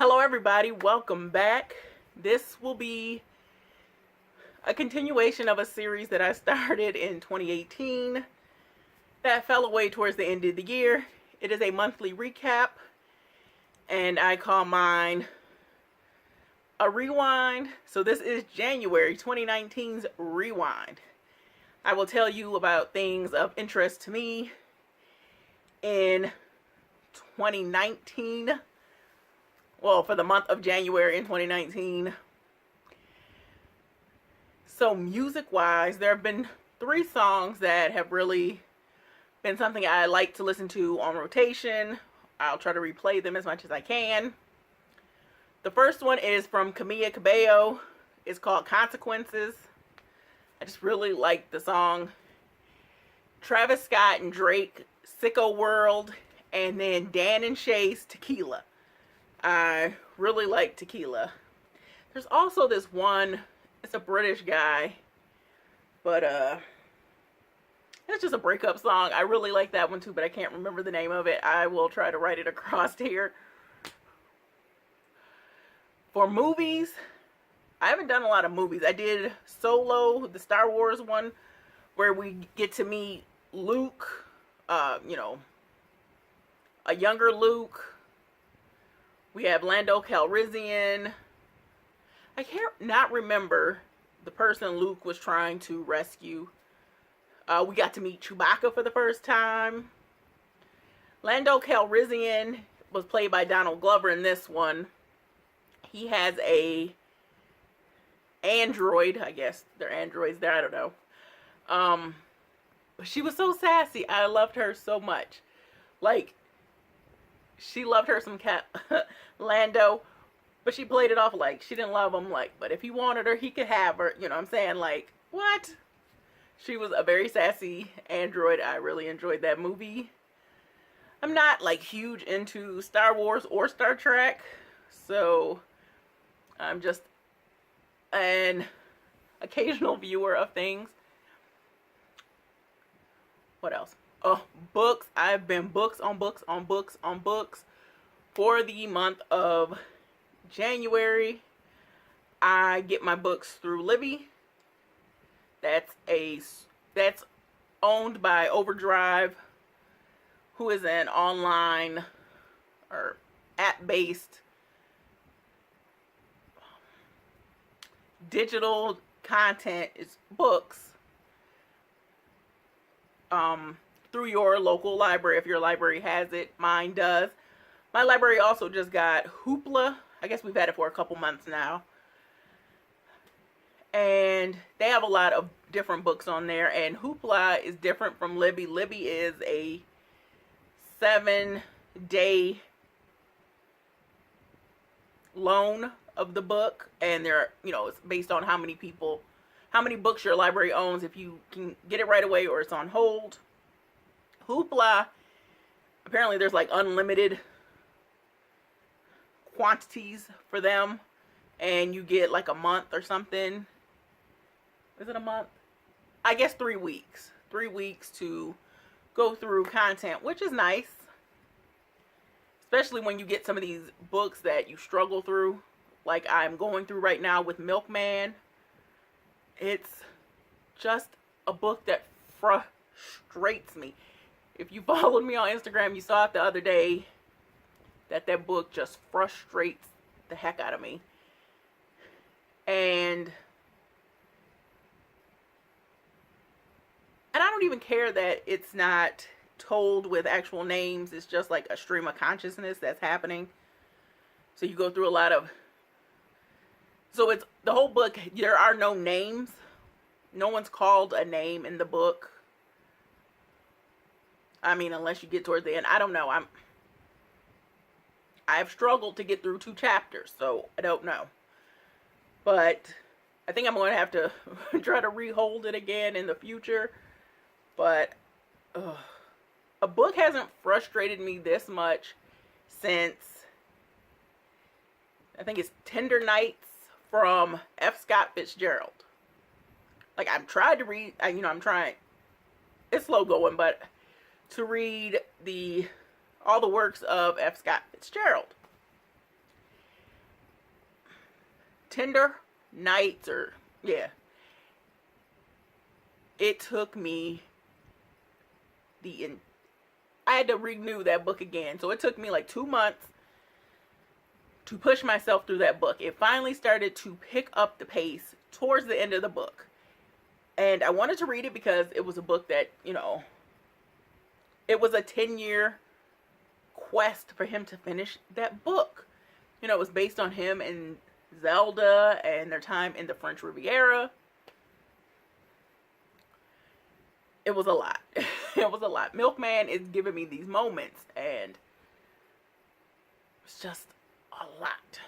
Hello everybody, welcome back. This will be a continuation of a series that I started in 2018 that fell away towards the end of the year. It is a monthly recap, and I call mine a rewind. So this is January 2019's rewind. I will tell you about things of interest to me in 2019. Well, for the month of January in 2019. So music-wise, there have been 3 songs that have really been something I like to listen to on rotation. I'll try to replay them as much as I can. The first one is from Camila Cabello. It's called Consequences. I just really like the song. Travis Scott and Drake, Sicko World, and then Dan and Shay's Tequila. I really like Tequila. There's also this one, it's a British guy, but it's just a breakup song. I really like that one too, but I can't remember the name of it. I will try to write it across here. For movies, I haven't done a lot of movies. I did Solo, the Star Wars one, where we get to meet Luke, a younger Luke. We have Lando Calrissian. I can't not remember the person Luke was trying to rescue. We got to meet Chewbacca for the first time. Lando Calrissian was played by Donald Glover in this one. He has a android. I guess they're androids there. I don't know. But she was so sassy. I loved her so much. Like, she loved her some Lando, but she played it off like she didn't love him, like, but if he wanted her, he could have her, you know what I'm saying? Like, what? She was a very sassy android. I really enjoyed that movie. I'm not, like, huge into Star Wars or Star Trek, so I'm just an occasional viewer of things. What else? Oh, books. I've been books on books on books on books for the month of January. I get my books through Libby. That's owned by Overdrive, who is an online or app-based digital content. It's books through your local library, if your library has it. Mine does. My library also just got Hoopla. I guess we've had it for a couple months now. And they have a lot of different books on there. And Hoopla is different from Libby. Libby is a 7-day loan of the book. And they're, it's based on how many books your library owns, if you can get it right away or it's on hold. Hoopla, apparently there's like unlimited quantities for them, and you get like a month or something. Is it a month? I guess 3 weeks. 3 weeks to go through content, which is nice. Especially when you get some of these books that you struggle through, like I'm going through right now with Milkman. It's just a book that frustrates me. If you followed me on Instagram, you saw it the other day that book just frustrates the heck out of me. And I don't even care that it's not told with actual names. It's just like a stream of consciousness that's happening. So you go through a lot of... So it's the whole book, there are no names. No one's called a name in the book. I mean, unless you get towards the end. I don't know. I've struggled to get through 2 chapters, so I don't know. But I think I'm going to have to try to rehold it again in the future. But a book hasn't frustrated me this much since, I think it's Tender Nights from F. Scott Fitzgerald. Like, I've tried to read, I'm trying, it's slow going, but to read all the works of F. Scott Fitzgerald. Tender Nights, or yeah. It took me I had to renew that book again. So it took me like 2 months to push myself through that book. It finally started to pick up the pace towards the end of the book. And I wanted to read it because it was a book that, it was a 10-year quest for him to finish that book. It was based on him and Zelda and their time in the French Riviera. It was a lot. It was a lot. Milkman is giving me these moments, and it's just a lot.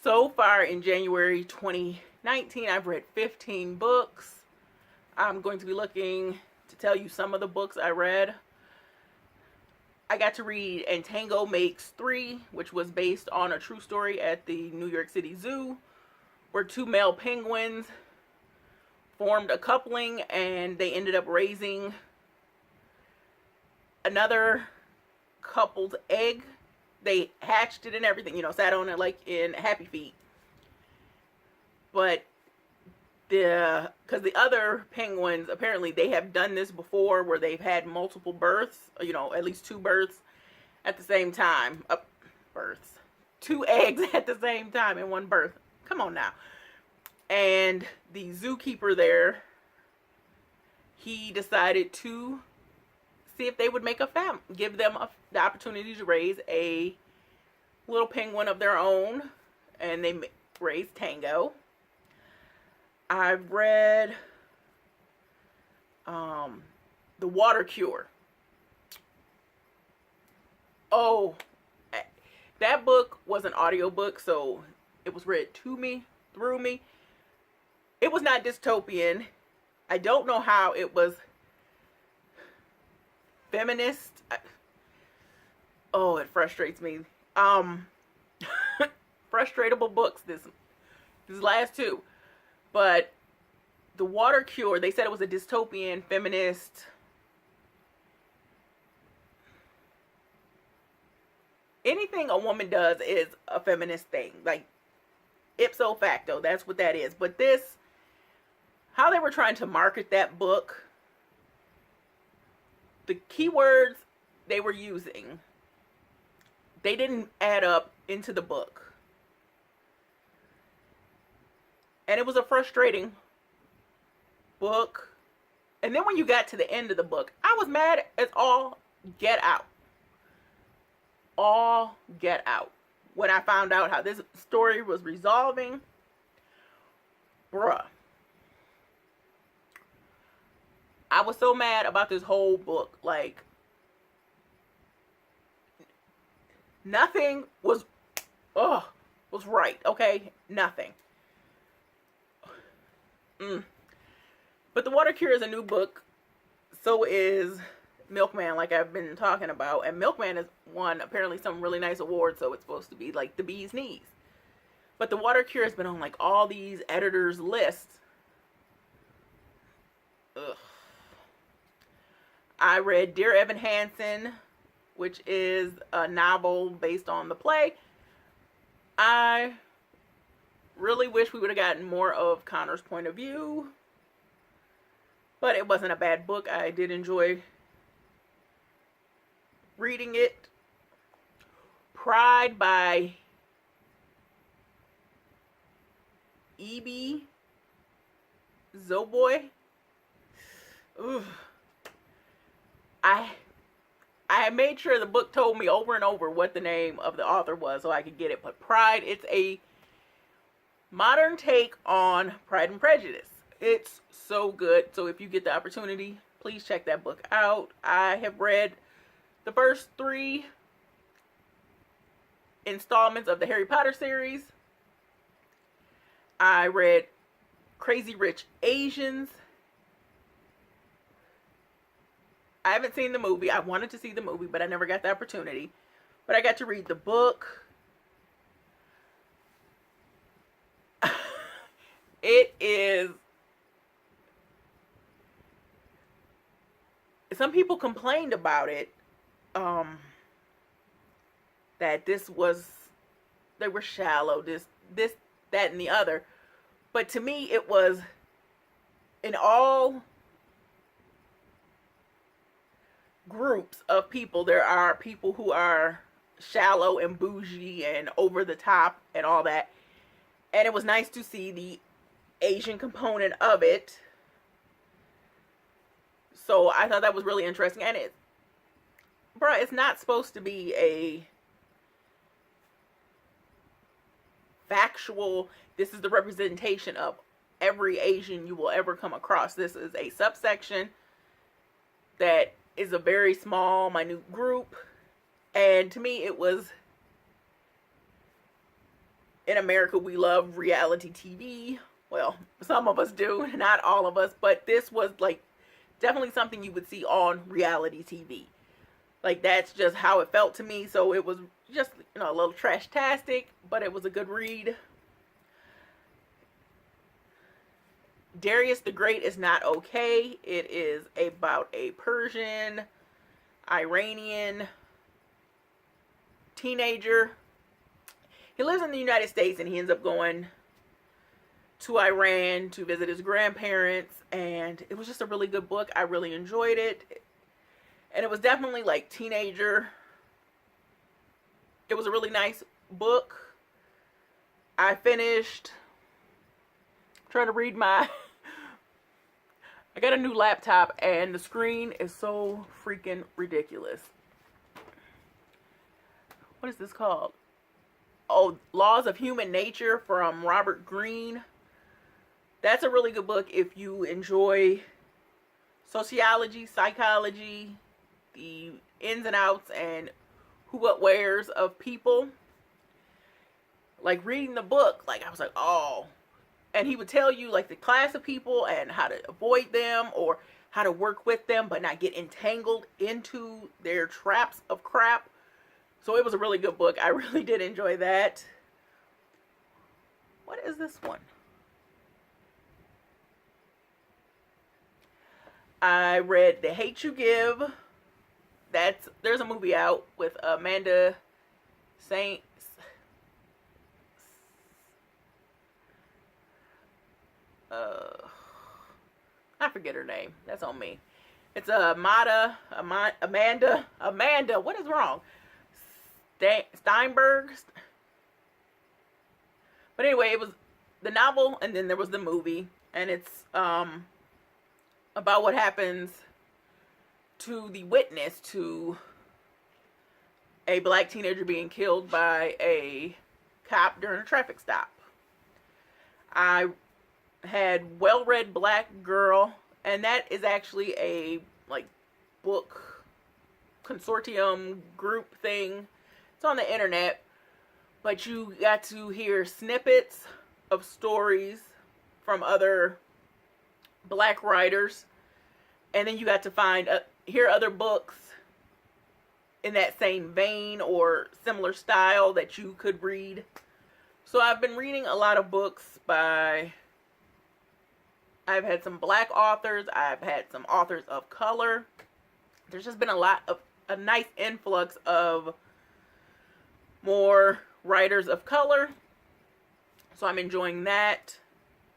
So far in January 2019, I've read 15 books. I'm going to be looking to tell you some of the books I read. I got to read And Tango Makes Three, which was based on a true story at the New York City Zoo, where two male penguins formed a coupling and they ended up raising another couple's egg. They hatched it and everything, sat on it like in Happy Feet. But because the other penguins, apparently they have done this before where they've had multiple births, at least 2 births at the same time. Births. 2 eggs at the same time in one birth. Come on now. And the zookeeper there, he decided to see if they would make a family, give them the opportunity to raise a little penguin of their own, and they raised Tango. I've read The Water Cure. Oh, that book was an audiobook, so it was read to me, through me. It was not dystopian. I don't know how it was feminist. Oh, it frustrates me. Frustratable books, this last 2. But The Water Cure, they said it was a dystopian, feminist. Anything a woman does is a feminist thing. Like, ipso facto, that's what that is. But this, how they were trying to market that book, the keywords they were using, they didn't add up into the book. And it was a frustrating book. And then when you got to the end of the book, I was mad as all get out. All get out. When I found out how this story was resolving, bruh. I was so mad about this whole book. Like, nothing was right, okay? Nothing. But The Water Cure is a new book. So is Milkman, like I've been talking about. And Milkman has won apparently some really nice awards, so it's supposed to be like the bee's knees. But The Water Cure has been on like all these editors' lists. Ugh. I read Dear Evan Hansen, which is a novel based on the play. I really wish we would have gotten more of Connor's point of view. But it wasn't a bad book. I did enjoy reading it. Pride by E.B. Zoboy. Ooh. I made sure the book told me over and over what the name of the author was so I could get it. But Pride, it's a modern take on Pride and Prejudice. It's so good. So if you get the opportunity, please check that book out. I have read the first 3 installments of the Harry Potter series. I read Crazy Rich Asians. I haven't seen the movie. I wanted to see the movie, but I never got the opportunity. But I got to read the book. It is... Some people complained about it. That this was... They were shallow. this, that, and the other. But to me, it was in all groups of people, there are people who are shallow and bougie and over the top and all that. And it was nice to see the Asian component of it. So I thought that was really interesting. And it's not supposed to be a factual, this is the representation of every Asian you will ever come across. This is a subsection that is a very small, minute group. And to me, it was, in America, we love reality TV. Well, some of us do, not all of us, but this was like definitely something you would see on reality TV. Like, that's just how it felt to me. So it was just, a little trash-tastic, but it was a good read. Darius the Great is Not Okay. It is about a Persian, Iranian teenager. He lives in the United States and he ends up going to Iran to visit his grandparents, and it was just a really good book. I really enjoyed it, and it was definitely like teenager. It was a really nice book. I finished trying to read I got a new laptop and the screen is so freaking ridiculous. What is this called? Oh, Laws of Human Nature from Robert Greene. That's a really good book if you enjoy sociology, psychology, the ins and outs and who, what, wheres of people. Like, reading the book, like, I was like, oh. And he would tell you, like, the class of people and how to avoid them or how to work with them but not get entangled into their traps of crap. So it was a really good book. I really did enjoy that. What is this one? I read The Hate You Give. There's a movie out with Amanda Saint. I forget her name. That's on me. It's Amanda. What is wrong? Steinberg. But anyway, it was the novel, and then there was the movie, and it's about what happens to the witness to a black teenager being killed by a cop during a traffic stop. I had Well-Read Black Girl, and that is actually a book consortium group thing. It's on the internet, but you got to hear snippets of stories from other black writers, and then you got to hear other books in that same vein or similar style that you could read. So I've been reading a lot of books I've had some black authors, I've had some authors of color. There's just been a nice influx of more writers of color. So I'm enjoying that.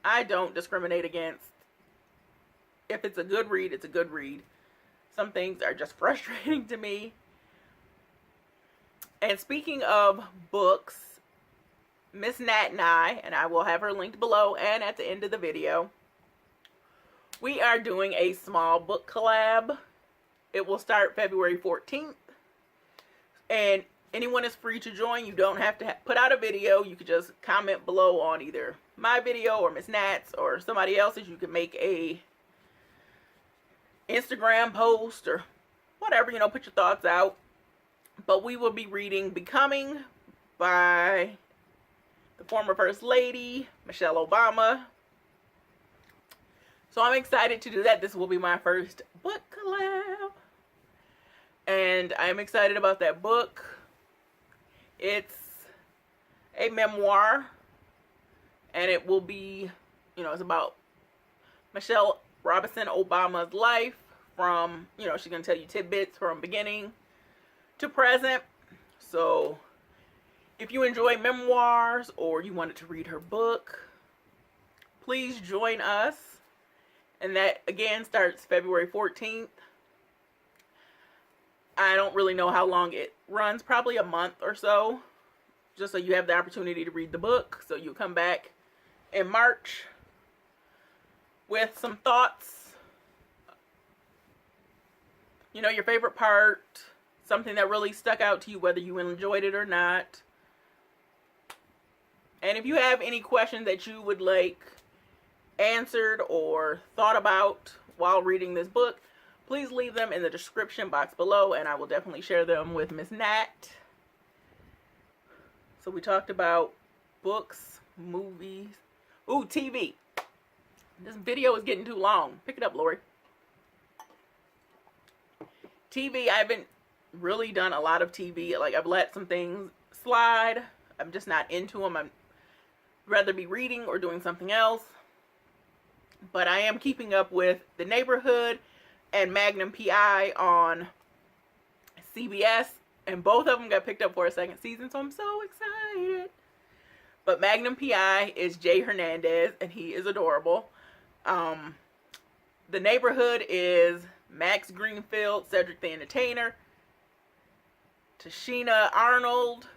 I don't discriminate against, if it's a good read, it's a good read. Some things are just frustrating to me. And speaking of books, Miss Nat and I will have her linked below and at the end of the video, we are doing a small book collab. It will start February 14th. And anyone is free to join. You don't have to put out a video. You could just comment below on either my video or Miss Nat's or somebody else's. You can make a Instagram post or whatever, put your thoughts out. But we will be reading Becoming by the former First Lady, Michelle Obama. So I'm excited to do that. This will be my first book collab. And I'm excited about that book. It's a memoir. And it will be, it's about Michelle Robinson Obama's life from, she's going to tell you tidbits from beginning to present. So If you enjoy memoirs or you wanted to read her book, please join us. And that, again, starts February 14th. I don't really know how long it runs, probably a month or so, just so you have the opportunity to read the book. So you'll come back in March with some thoughts, you know, your favorite part, something that really stuck out to you, whether you enjoyed it or not. And if you have any questions that you would like answered or thought about while reading this book, please leave them in the description box below, and I will definitely share them with Miss Nat. So we talked about books, movies, TV. This video is getting too long. Pick it up, Lori. TV, I haven't really done a lot of TV. Like, I've let some things slide. I'm just not into them. I'd rather be reading or doing something else. But I am keeping up with The Neighborhood and Magnum P.I. on CBS. And both of them got picked up for a second season, so I'm so excited. But Magnum P.I. is Jay Hernandez, and he is adorable. The Neighborhood is Max Greenfield, Cedric the Entertainer, Tashina Arnold.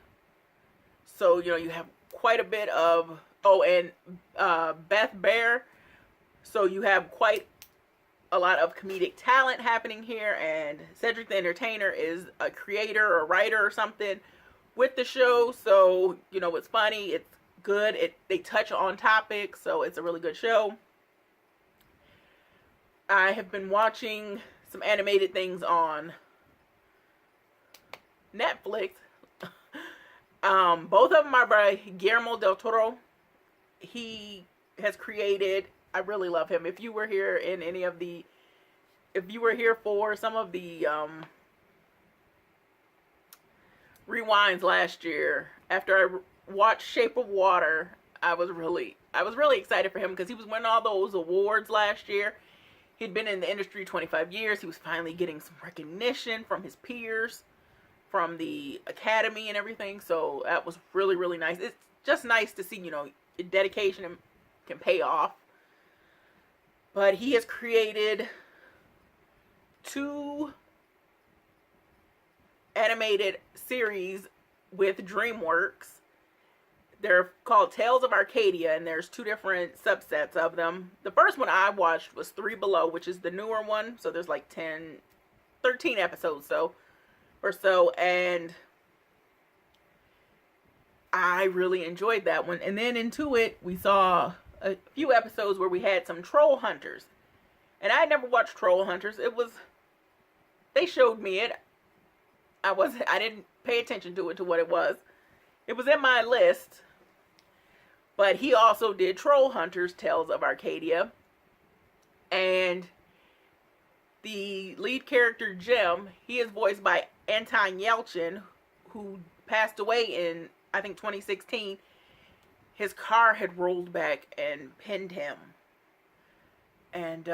So, you know, you have quite a bit of... Oh, and Beth Bear. So you have quite a lot of comedic talent happening here. And Cedric the Entertainer is a creator or writer or something with the show. So, you know, it's funny. It's good. They touch on topics. So it's a really good show. I have been watching some animated things on Netflix. Both of them are by Guillermo del Toro. He has created... I really love him. If you were here in any of the... If you were here for some of the rewinds last year, after I watched Shape of Water, I was really excited for him because he was winning all those awards last year. He'd been in the industry 25 years. He was finally getting some recognition from his peers, from the academy and everything. So that was really, really nice. It's just nice to see, you know, your dedication can pay off. But he has created 2 animated series with DreamWorks. They're called Tales of Arcadia, and there's 2 different subsets of them. The first one I watched was 3 Below, which is the newer one. So there's like 13 episodes or so, and I really enjoyed that one. And then into it, we saw a few episodes where we had some troll hunters. And I had never watched Troll Hunters. They showed me it. I didn't pay attention to what it was. It was in my list. But he also did Troll Hunters, Tales of Arcadia. And the lead character, Jim, he is voiced by Anton Yelchin, who passed away in, I think, 2016. His car had rolled back and pinned him. And,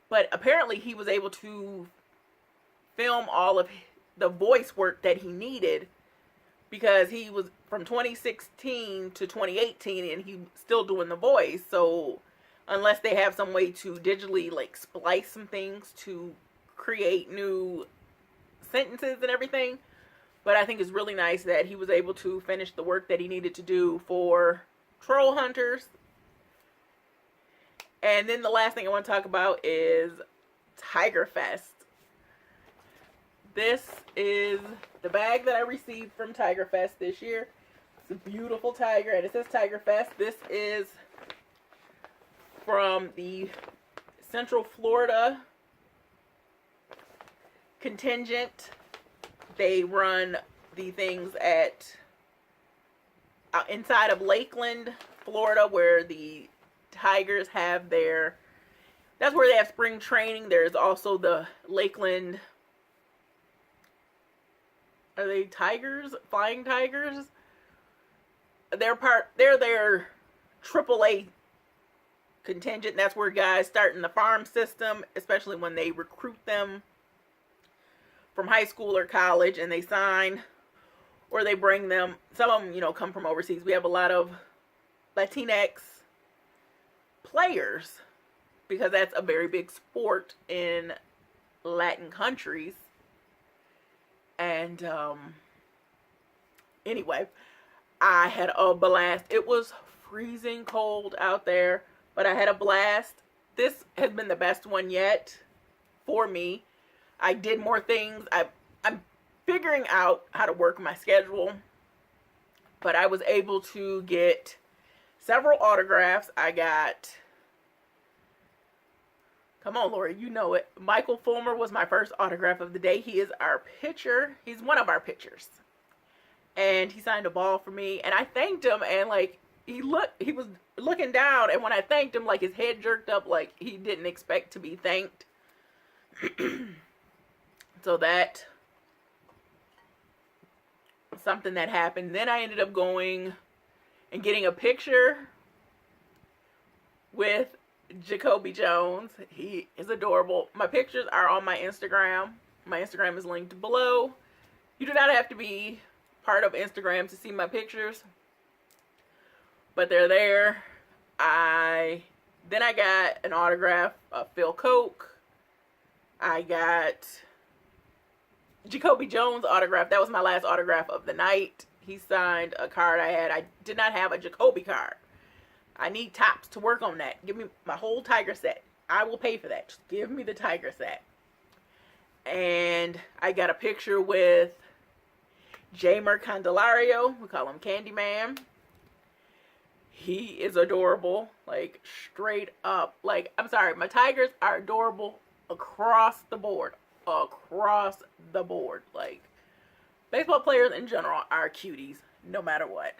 but apparently he was able to film all of the voice work that he needed, because he was from 2016 to 2018 and he's still doing the voice. So unless they have some way to digitally like splice some things to create new sentences and everything. But I think it's really nice that he was able to finish the work that he needed to do for Troll Hunters. And then the last thing I want to talk about is TigerFest. This is the bag that I received from TigerFest this year. It's a beautiful tiger, and it says TigerFest. This is from the Central Florida contingent. They run the things at inside of Lakeland, Florida, where the Tigers have their... That's where they have spring training. There's also the Lakeland... Are they Tigers? Flying Tigers? They're their AAA contingent. That's where guys start in the farm system, especially when they recruit them from high school or college, and they sign, or they bring them. Some of them, come from overseas. We have a lot of Latinx players because that's a very big sport in Latin countries. And anyway, I had a blast. It was freezing cold out there, but I had a blast. This has been the best one yet for me. I did more things. I'm figuring out how to work my schedule, but I was able to get several autographs. I got, come on, Lori, you know it. Michael Fulmer was my first autograph of the day. He is our pitcher. He's one of our pitchers. And he signed a ball for me, and I thanked him, and like, he was looking down, and when I thanked him, like, his head jerked up like he didn't expect to be thanked. So that something that happened. Then I ended up going and getting a picture with Jacoby Jones. He is adorable. My pictures are on my Instagram. My Instagram is linked below. You do not have to be part of Instagram to see my pictures, but they're there. Then I got an autograph of Phil Koch. I got Jacoby Jones autograph. That was my last autograph of the night. He signed a card I had. I did not have a Jacoby card. I need Topps to work on that. Give me my whole Tiger set. I will pay for that. Just give me the Tiger set. And I got a picture with Jamer Candelario. We call him Candyman. He is adorable. Like, straight up. Like, I'm sorry. My Tigers are adorable across the board. Across the board. Like, baseball players in general are cuties, no matter what.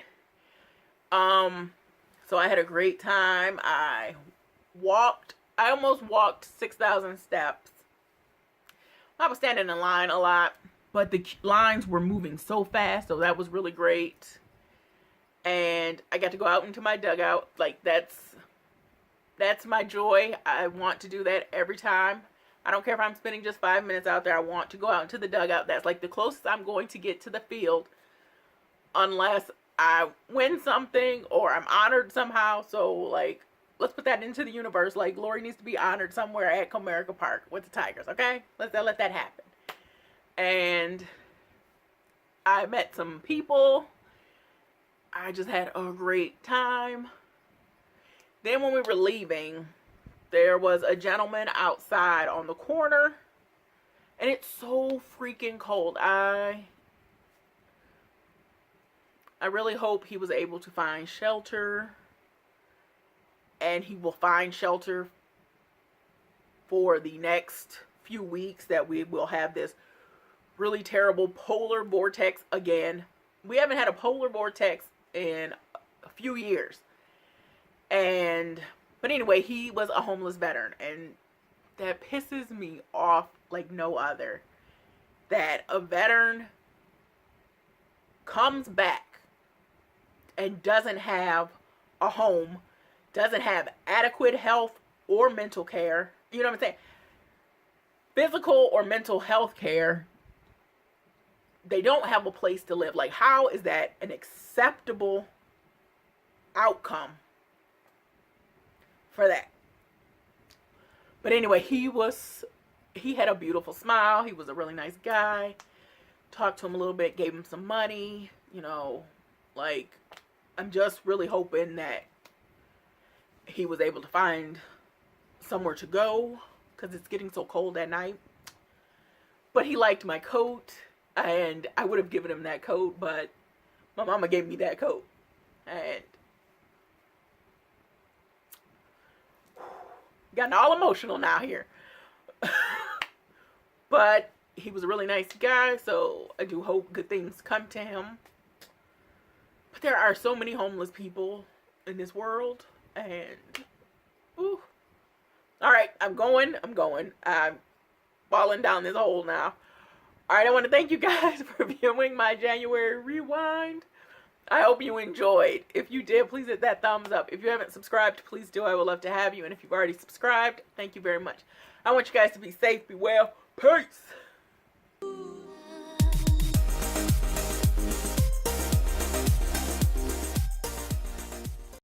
So I had a great time. I almost walked 6,000 steps. I was standing in line a lot, but the lines were moving so fast, so that was really great. And I got to go out into my dugout. Like, that's my joy. I want to do that every time. I don't care if I'm spending just 5 minutes out there. I want to go out into the dugout. That's like the closest I'm going to get to the field, unless I win something or I'm honored somehow. So, like, let's put that into the universe. Like, Lori needs to be honored somewhere at Comerica Park with the Tigers, okay? Let that happen. And I met some people. I just had a great time. Then when we were leaving, there was a gentleman outside on the corner, and it's so freaking cold. I really hope he was able to find shelter, and he will find shelter for the next few weeks that we will have this really terrible polar vortex again. We haven't had a polar vortex in a few years. But anyway, he was a homeless veteran, and that pisses me off like no other. That a veteran comes back and doesn't have a home, doesn't have adequate health or mental care. You know what I'm saying? Physical or mental health care. They don't have a place to live. Like, how is that an acceptable outcome for that? But anyway, he had a beautiful smile. He was a really nice guy. Talked to him a little bit, gave him some money, like, I'm just really hoping that he was able to find somewhere to go, because it's getting so cold at night. But he liked my coat, and I would have given him that coat, but my mama gave me that coat. And gotten all emotional now here. But he was a really nice guy, so I do hope good things come to him. But there are so many homeless people in this world, and ooh. All right, I'm going. I'm falling down this hole now. All right, I want to thank you guys for viewing my January Rewind. I hope you enjoyed. If you did, please hit that thumbs up. If you haven't subscribed, please do. I would love to have you. And if you've already subscribed, thank you very much. I want you guys to be safe, be well. Peace.